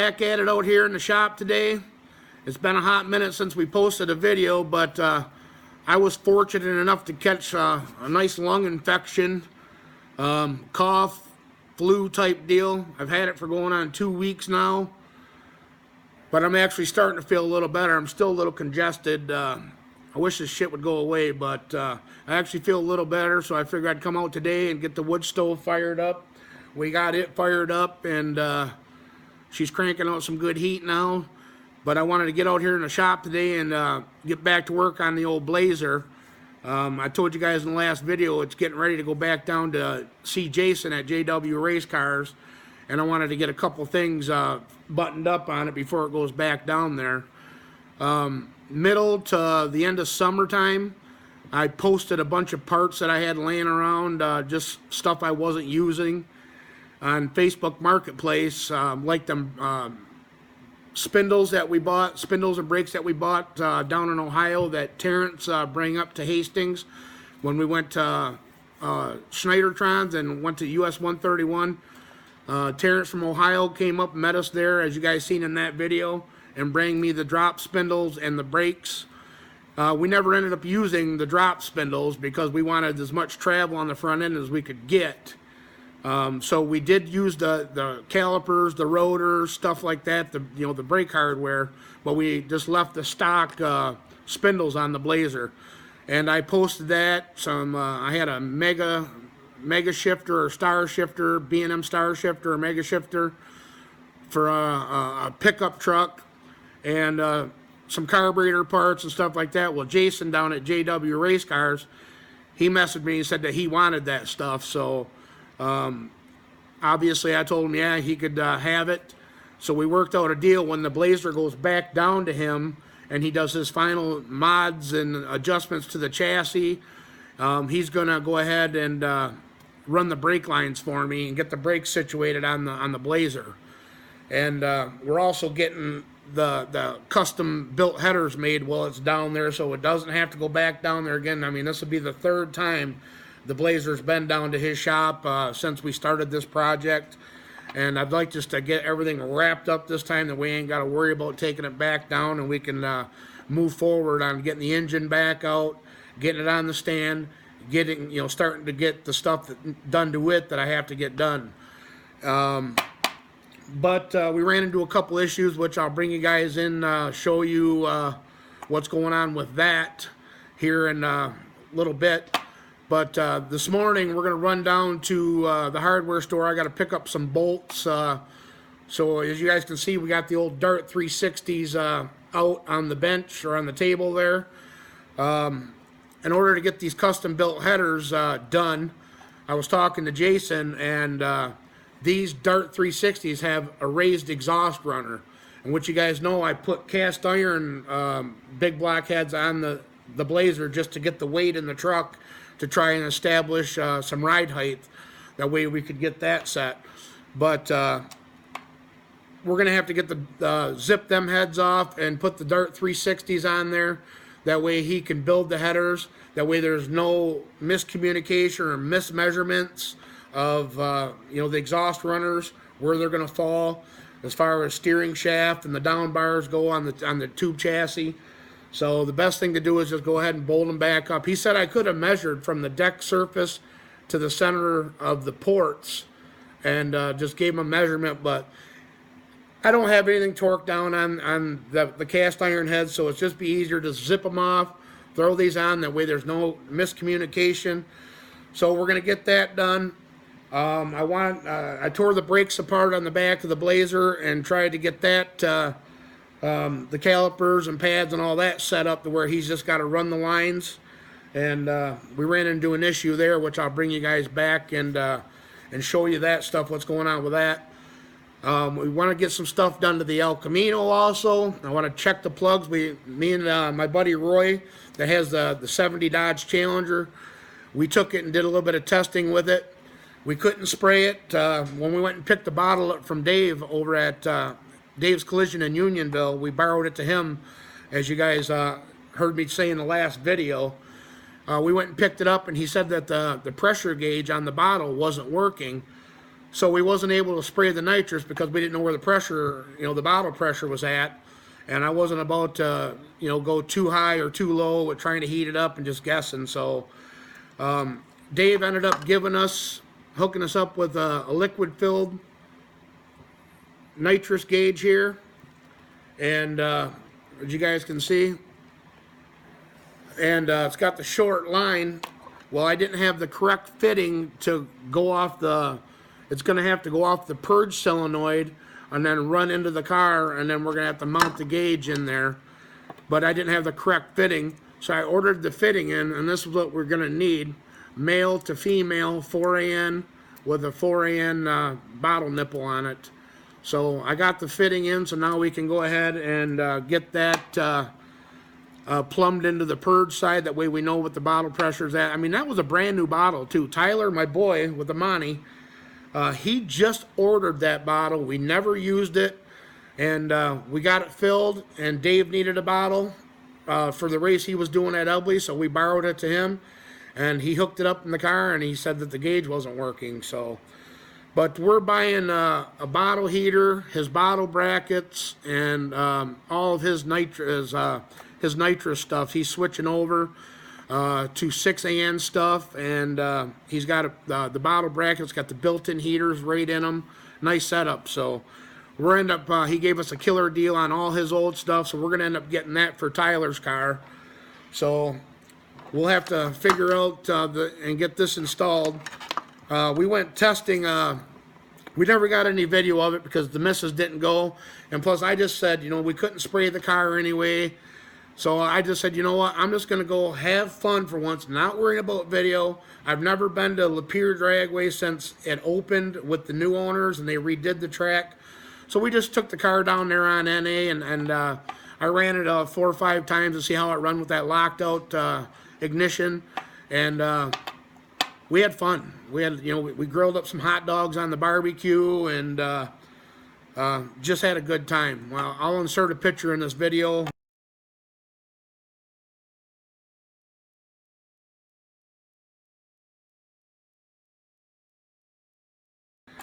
back at it out here in the shop today. It's been a hot minute since we posted a video, but I was fortunate enough to catch a nice lung infection, cough, flu type deal. I've had it for going on 2 weeks now, but I'm actually starting to feel a little better. I'm still a little congested. I wish this shit would go away, but I actually feel a little better, so I figured I'd come out today and get the wood stove fired up. We got it fired up, and she's cranking out some good heat now. But I wanted to get out here in the shop today and get back to work on the old Blazer. I told you guys in the last video, it's getting ready to go back down to see Jason at JW Race Cars, and I wanted to get a couple things buttoned up on it before it goes back down there. Middle to the end of summertime, I posted a bunch of parts that I had laying around, just stuff I wasn't using, on Facebook Marketplace, like them spindles that we bought, spindles and brakes that we bought down in Ohio that Terrence bring up to Hastings when we went to Schneidertrons and went to US 131. Terrence from Ohio came up and met us there, as you guys seen in that video, and bring me the drop spindles and the brakes. We never ended up using the drop spindles because we wanted as much travel on the front end as we could get. So we did use the calipers, the rotors, stuff like that, the brake hardware, but we just left the stock spindles on the Blazer. And I posted that. I had a mega shifter or star shifter, B&M star shifter or mega shifter for a pickup truck, and some carburetor parts and stuff like that. Well, Jason down at JW Race Cars, he messaged me and said that he wanted that stuff. So obviously I told him, yeah, he could have it. So we worked out a deal when the Blazer goes back down to him and he does his final mods and adjustments to the chassis. He's gonna go ahead and run the brake lines for me and get the brakes situated on the Blazer. And we're also getting the custom built headers made while it's down there, so it doesn't have to go back down there again. I mean, this will be the third time the Blazer's been down to his shop since we started this project, and I'd like just to get everything wrapped up this time that we ain't got to worry about taking it back down, and we can move forward on getting the engine back out, getting it on the stand, getting, starting to get the stuff done to it that I have to get done. But we ran into a couple issues, which I'll bring you guys in, show you what's going on with that here in a little bit. But this morning we're going to run down to the hardware store. I got to pick up some bolts. So as you guys can see, we got the old Dart 360s out on the bench or on the table there. In order to get these custom built headers done, I was talking to Jason, and these Dart 360s have a raised exhaust runner. And what you guys know, I put cast iron big block heads on the Blazer just to get the weight in the truck to try and establish some ride height. That way we could get that set. But we're going to have to get zip them heads off and put the Dart 360s on there. That way he can build the headers. That way there's no miscommunication or mismeasurements of the exhaust runners, where they're going to fall as far as steering shaft and the down bars go on the tube chassis. So the best thing to do is just go ahead and bolt them back up. He said I could have measured from the deck surface to the center of the ports and just gave him a measurement, but I don't have anything torqued down on the cast iron heads, so it's just be easier to zip them off, throw these on, that way there's no miscommunication. So we're going to get that done. I tore the brakes apart on the back of the Blazer and tried to get that the calipers and pads and all that set up to where he's just got to run the lines, and we ran into an issue there, which I'll bring you guys back and show you that stuff, what's going on with that. We want to get some stuff done to the El Camino also. I want to check the plugs. Me and my buddy Roy that has the 70 Dodge Challenger, we took it and did a little bit of testing with it. We couldn't spray it. When we went and picked the bottle up from Dave over at Dave's Collision in Unionville, we borrowed it to him, as you guys heard me say in the last video. We went and picked it up, and he said that the pressure gauge on the bottle wasn't working. So we wasn't able to spray the nitrous because we didn't know where the pressure, the bottle pressure was at. And I wasn't about to, go too high or too low with trying to heat it up and just guessing. So Dave ended up hooking us up with a liquid-filled nitrous gauge here. And as you guys can see, and it's got the short line. Well, I didn't have the correct fitting to go off it's going to have to go off the purge solenoid and then run into the car, and then we're going to have to mount the gauge in there. But I didn't have the correct fitting, so I ordered the fitting in, and this is what we're going to need. Male to female, 4AN with a 4AN bottle nipple on it. So I got the fitting in, so now we can go ahead and get that plumbed into the purge side. That way we know what the bottle pressure is at. I mean, that was a brand new bottle too. Tyler, my boy with the Monty, he just ordered that bottle. We never used it, and we got it filled, and Dave needed a bottle for the race he was doing at Elbley, so we borrowed it to him, and he hooked it up in the car, and he said that the gauge wasn't working. So, but we're buying a bottle heater, his bottle brackets, and all of his nitrous stuff. He's switching over to 6AN stuff, and he's got the bottle brackets, got the built-in heaters right in them. Nice setup. So we're he gave us a killer deal on all his old stuff, so we're gonna end up getting that for Tyler's car. So we'll have to figure out and get this installed. We went testing. We never got any video of it because the missus didn't go, and plus I just said, we couldn't spray the car anyway. So I just said, you know what, I'm just going to go have fun for once, not worrying about video. I've never been to Lapeer Dragway since it opened with the new owners and they redid the track. So we just took the car down there on NA, and I ran it 4 or 5 times to see how it run with that locked out ignition. And we had fun. We had, we grilled up some hot dogs on the barbecue, and just had a good time. Well, I'll insert a picture in this video.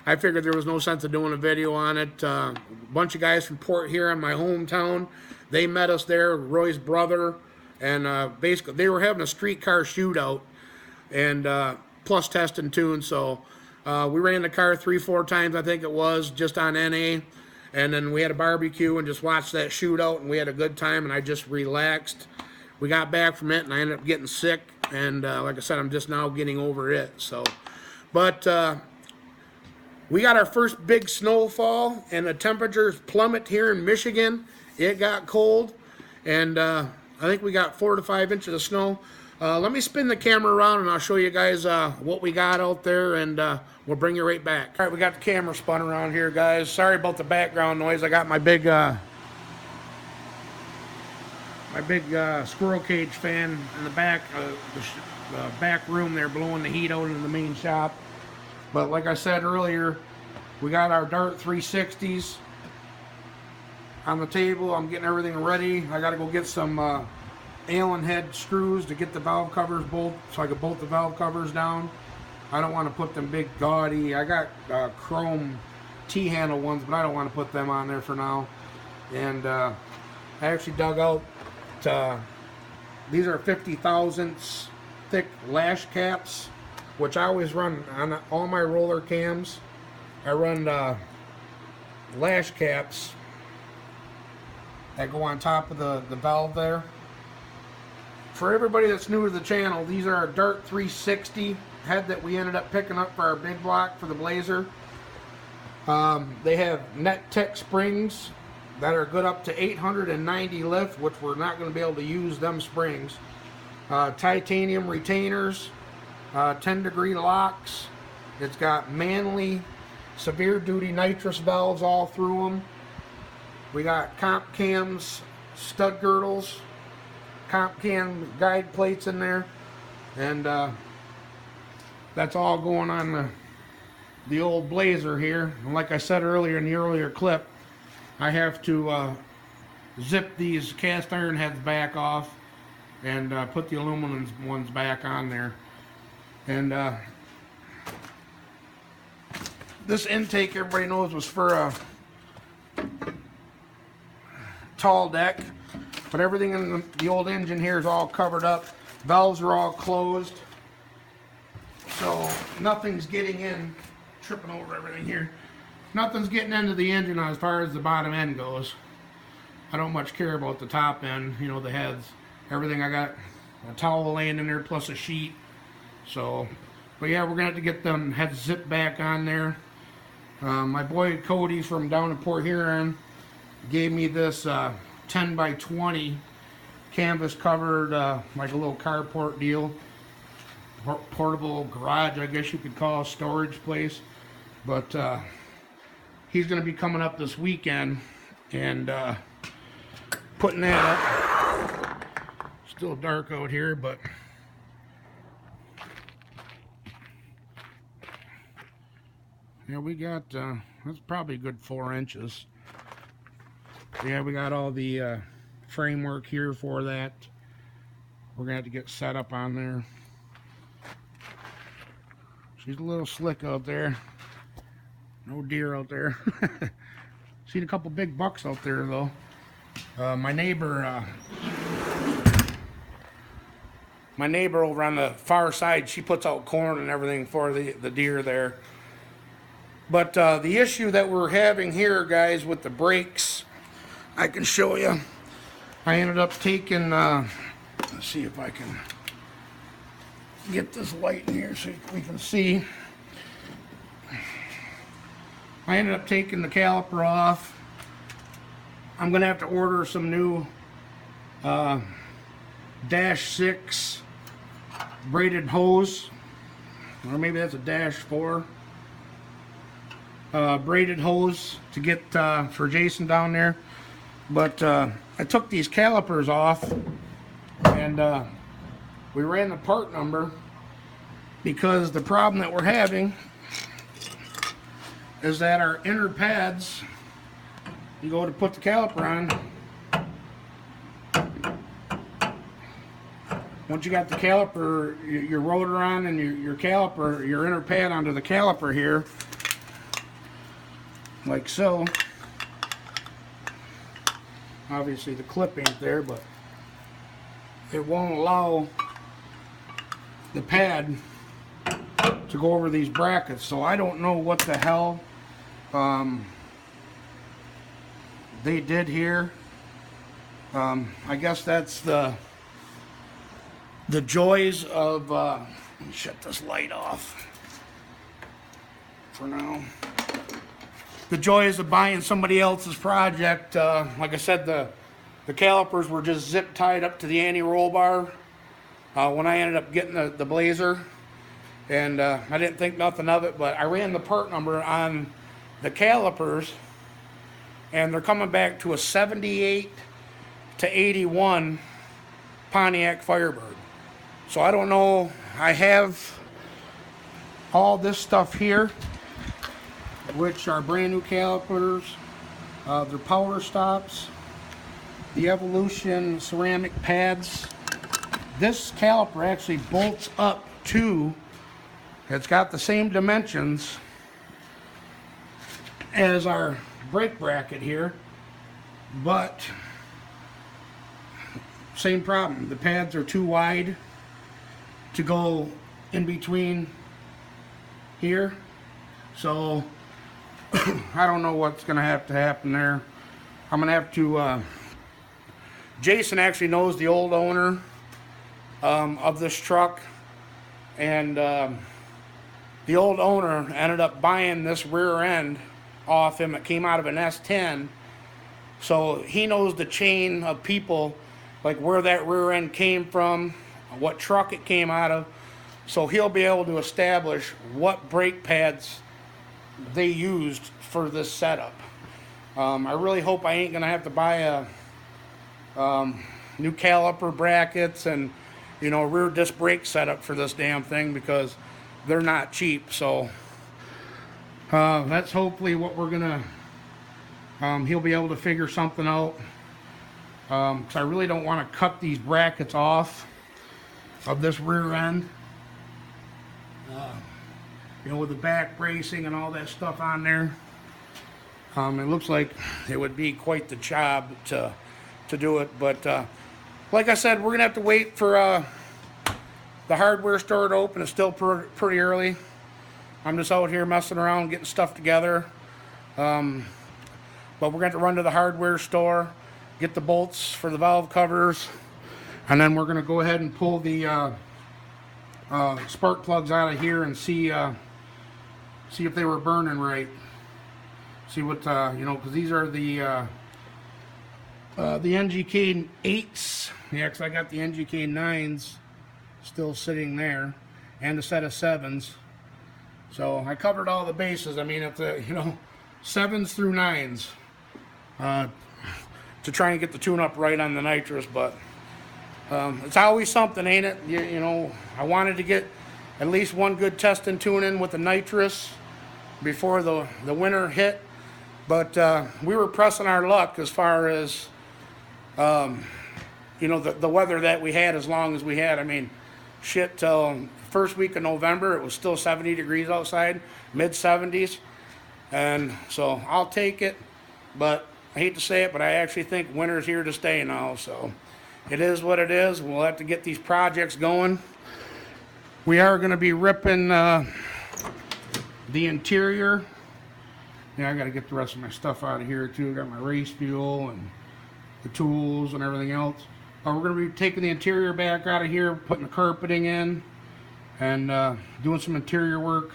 I figured there was no sense of doing a video on it. A bunch of guys from Port Huron, my hometown, they met us there, Roy's brother, and basically they were having a streetcar shootout, and plus testing too. And so we ran the car 3-4 times, I think it was, just on NA, and then we had a barbecue and just watched that shootout, and we had a good time, and I just relaxed. We got back from it, and I ended up getting sick, and like I said, I'm just now getting over it. So, but we got our first big snowfall, and the temperatures plummet here in Michigan. It got cold, and I think we got 4 to 5 inches of snow. Let me spin the camera around, and I'll show you guys what we got out there, and we'll bring you right back. All right, we got the camera spun around here, guys. Sorry about the background noise. I got my big squirrel cage fan in the back, the back room there, blowing the heat out in the main shop. But like I said earlier, we got our Dart 360s on the table. I'm getting everything ready. I got to go get some Allen head screws to get the valve covers bolt, so I can bolt the valve covers down. I don't want to put them big gaudy. I got chrome T-handle ones, but I don't want to put them on there for now. And I actually dug out, these are 50 thousandths thick lash caps, which I always run on all my roller cams. I run lash caps that go on top of the valve there. For everybody that's new to the channel, these are our Dart 360 head that we ended up picking up for our big block for the Blazer. They have net tech springs that are good up to 890 lift, which we're not going to be able to use them springs. Titanium retainers, 10-degree locks. It's got Manley severe duty nitrous valves all through them. We got comp cams, stud girdles, comp cam guide plates in there, and that's all going on the old Blazer here. And like I said earlier in the earlier clip, I have to zip these cast iron heads back off and put the aluminum ones back on there. And This intake, everybody knows, was for a tall deck, but everything in the old engine here is all covered up. Valves are all closed, so nothing's getting in. Tripping over everything here. Nothing's getting into the engine as far as the bottom end goes. I don't much care about the top end, you know, the heads, everything. I got a towel laying in there plus a sheet. So, but yeah, we're gonna have to get them heads zipped back on there. My boy Cody from down in Port Huron gave me this 10 by 20 canvas covered, like a little carport deal, portable garage, I guess you could call, a storage place. But he's going to be coming up this weekend and putting that up. Still dark out here, but yeah, we got that's probably a good 4 inches. Yeah, we got all the framework here for that. We're gonna have to get set up on there. She's a little slick out there. No deer out there. Seen a couple big bucks out there though. My neighbor over on the far side, she puts out corn and everything for the deer there. But the issue that we're having here, guys, with the brakes, I can show you. I ended up taking, let's see if I can get this light in here so we can see. I ended up taking the caliper off. I'm going to have to order some new dash 6 braided hose, or maybe that's a dash 4 braided hose to get for Jason down there. But I took these calipers off and we ran the part number, because the problem that we're having is that our inner pads, you go to put the caliper on, once you got the caliper, your rotor on and your caliper, your inner pad onto the caliper here, like so. Obviously the clip ain't there, but it won't allow the pad to go over these brackets. So I don't know what the hell they did here. I guess that's the joys of let me shut this light off for now. The joys of buying somebody else's project. Like I said, the calipers were just zip tied up to the anti-roll bar when I ended up getting the Blazer, and I didn't think nothing of it, but I ran the part number on the calipers and they're coming back to a 78 to 81 Pontiac Firebird. So I don't know. I have all this stuff here, which are brand new calipers. They're power stops, the Evolution ceramic pads. This caliper actually bolts up to, it's got the same dimensions as our brake bracket here, but same problem. The pads are too wide to go in between here. So I don't know what's going to happen there. I'm going to have to, Jason actually knows the old owner of this truck, and the old owner ended up buying this rear end off him. It came out of an S10, so he knows the chain of people, like where that rear end came from, what truck it came out of, so he'll be able to establish what brake pads they used for this setup. I really hope I ain't gonna have to buy a new caliper brackets and, you know, rear disc brake setup for this damn thing, because they're not cheap. So that's hopefully what we're gonna he'll be able to figure something out, because I really don't want to cut these brackets off of this rear end. you know, with the back bracing and all that stuff on there. It looks like it would be quite the job to do it, but like I said, we're gonna have to wait for the hardware store to open. It's still pretty early. I'm just out here messing around, getting stuff together. But we're going to run to the hardware store, get the bolts for the valve covers, and then we're going to go ahead and pull the spark plugs out of here and see if they were burning right. See what you know, because these are the NGK 8s. Yeah, because I got the NGK 9s still sitting there, and a set of 7s. So I covered all the bases. I mean, if the, you know, 7s through 9s. To try and get the tune-up right on the nitrous, but it's always something, ain't it? You know, I wanted to get at least one good test and tune-in with the nitrous before the winter hit, but we were pressing our luck as far as, you know, the weather that we had as long as we had. I mean, shit, till first week of November, it was still 70 degrees outside, mid-70s, and so I'll take it, but I hate to say it, but I actually think winter's here to stay now, so it is what it is. We'll have to get these projects going. We are going to be ripping the interior. Yeah, I got to get the rest of my stuff out of here too. I got my race fuel and the tools and everything else. We're going to be taking the interior back out of here, putting the carpeting in, and doing some interior work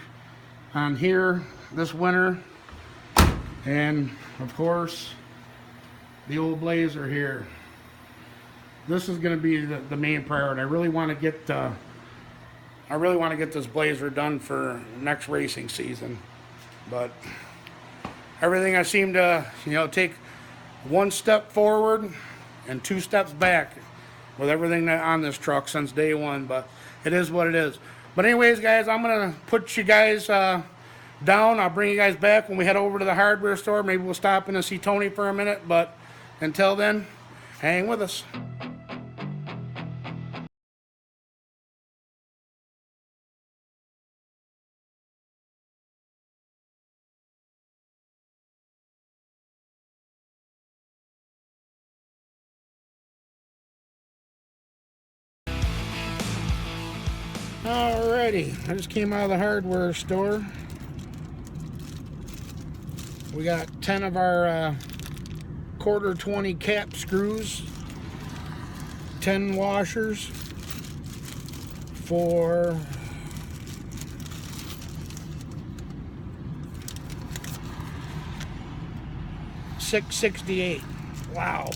on here this winter. And of course, the old Blazer here. This is going to be the main priority. I really want to get this Blazer done for next racing season. But everything I seem to, you know, take one step forward and 2 steps back with everything on this truck since day one. But it is what it is. But anyways, guys, I'm gonna put you guys down. I'll bring you guys back when we head over to the hardware store. Maybe we'll stop in and see Tony for a minute, but until then, hang with us. Alrighty, I just came out of the hardware store. We got 10 of our quarter 20 cap screws, 10 washers for $668. Wow.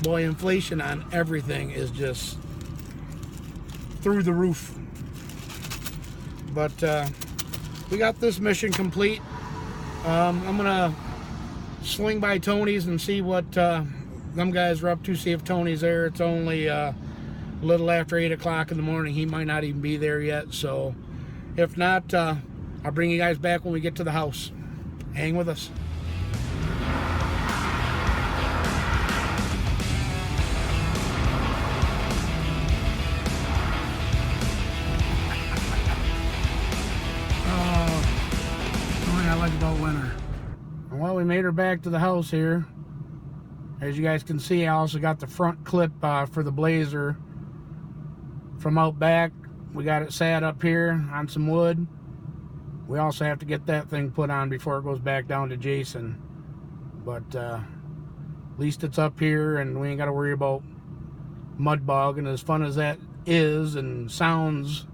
Boy, inflation on everything is just through the roof. But we got this mission complete. I'm gonna swing by Tony's and see what them guys are up to, see if Tony's there. It's only a little after 8 o'clock in the morning. He might not even be there yet, so if not, I'll bring you guys back when we get to the house. Hang with us. I like about winter. Well, we made her back to the house here. As you guys can see, I also got the front clip for the Blazer from out back. We got it sat up here on some wood. We also have to get that thing put on before it goes back down to Jason. But at least it's up here and we ain't got to worry about mud bog. And as fun as that is and sounds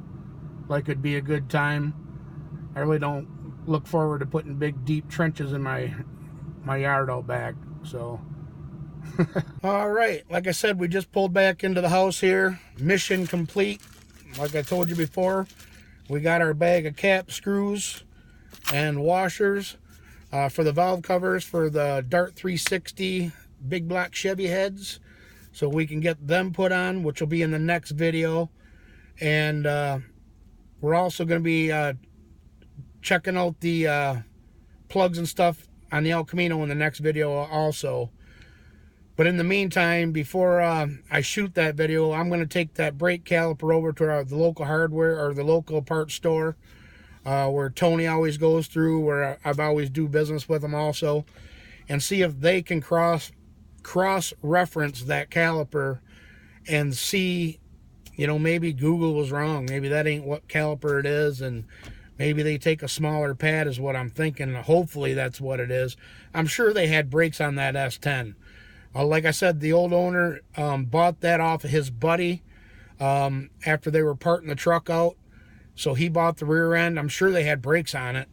like it'd be a good time, I really don't look forward to putting big deep trenches in my yard out back. So all right, like I said, we just pulled back into the house here. Mission complete. Like I told you before, we got our bag of cap screws and washers for the valve covers for the Dart 360 big black Chevy heads, so we can get them put on, which will be in the next video. And we're also going to be checking out the plugs and stuff on the El Camino in the next video also. But in the meantime, before I shoot that video, I'm going to take that brake caliper over to the local hardware or the local parts store where Tony always goes through, where I've always do business with them also, and see if they can cross-reference that caliper and see, you know, maybe Google was wrong. Maybe that ain't what caliper it is, and maybe they take a smaller pad is what I'm thinking. Hopefully that's what it is. I'm sure they had brakes on that S10. Like I said, the old owner bought that off of his buddy after they were parting the truck out. So he bought the rear end. I'm sure they had brakes on it.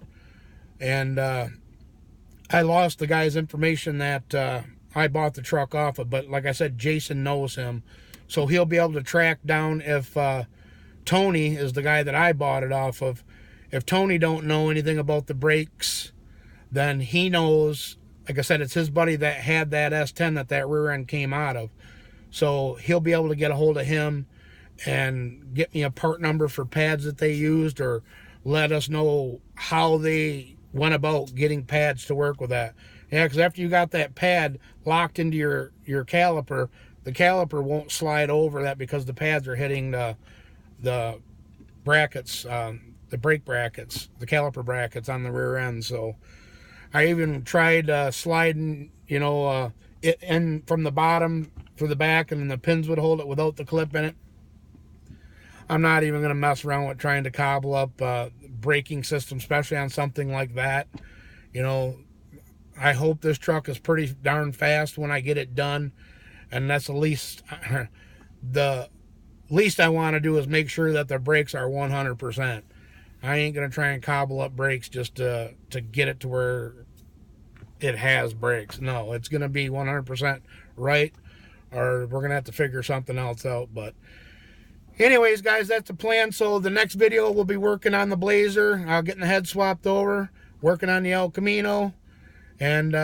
And I lost the guy's information that I bought the truck off of. But like I said, Jason knows him. So he'll be able to track down if Tony is the guy that I bought it off of. If Tony don't know anything about the brakes, then he knows. Like I said, it's his buddy that had that S10 that rear end came out of. So he'll be able to get a hold of him and get me a part number for pads that they used, or let us know how they went about getting pads to work with that. Yeah, because after you got that pad locked into your caliper, the caliper won't slide over that because the pads are hitting the brackets, the brake brackets, the caliper brackets on the rear end. So I even tried sliding, you know, it in from the bottom for the back, and then the pins would hold it without the clip in it. I'm not even going to mess around with trying to cobble up braking system, especially on something like that. You know, I hope this truck is pretty darn fast when I get it done, and that's the least I want to do is make sure that the brakes are 100%. I ain't going to try and cobble up brakes just to get it to where it has brakes. No, it's going to be 100% right, or we're going to have to figure something else out. But anyways, guys, that's the plan. So the next video, we'll be working on the Blazer, getting the head swapped over, working on the El Camino, and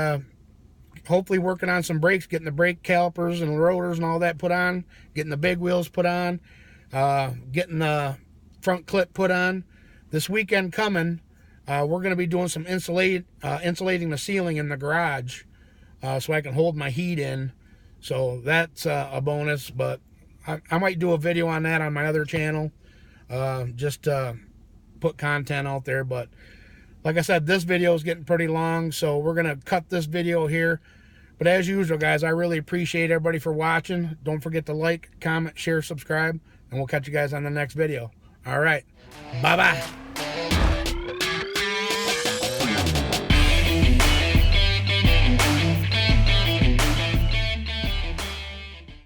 hopefully working on some brakes, getting the brake calipers and rotors and all that put on, getting the big wheels put on, getting the front clip put on. This weekend coming, we're going to be doing some insulating the ceiling in the garage so I can hold my heat in. So that's a bonus, but I might do a video on that on my other channel, just to put content out there. But like I said, this video is getting pretty long, so we're going to cut this video here. But as usual, guys, I really appreciate everybody for watching. Don't forget to like, comment, share, subscribe, and we'll catch you guys on the next video. All right. Bye-bye.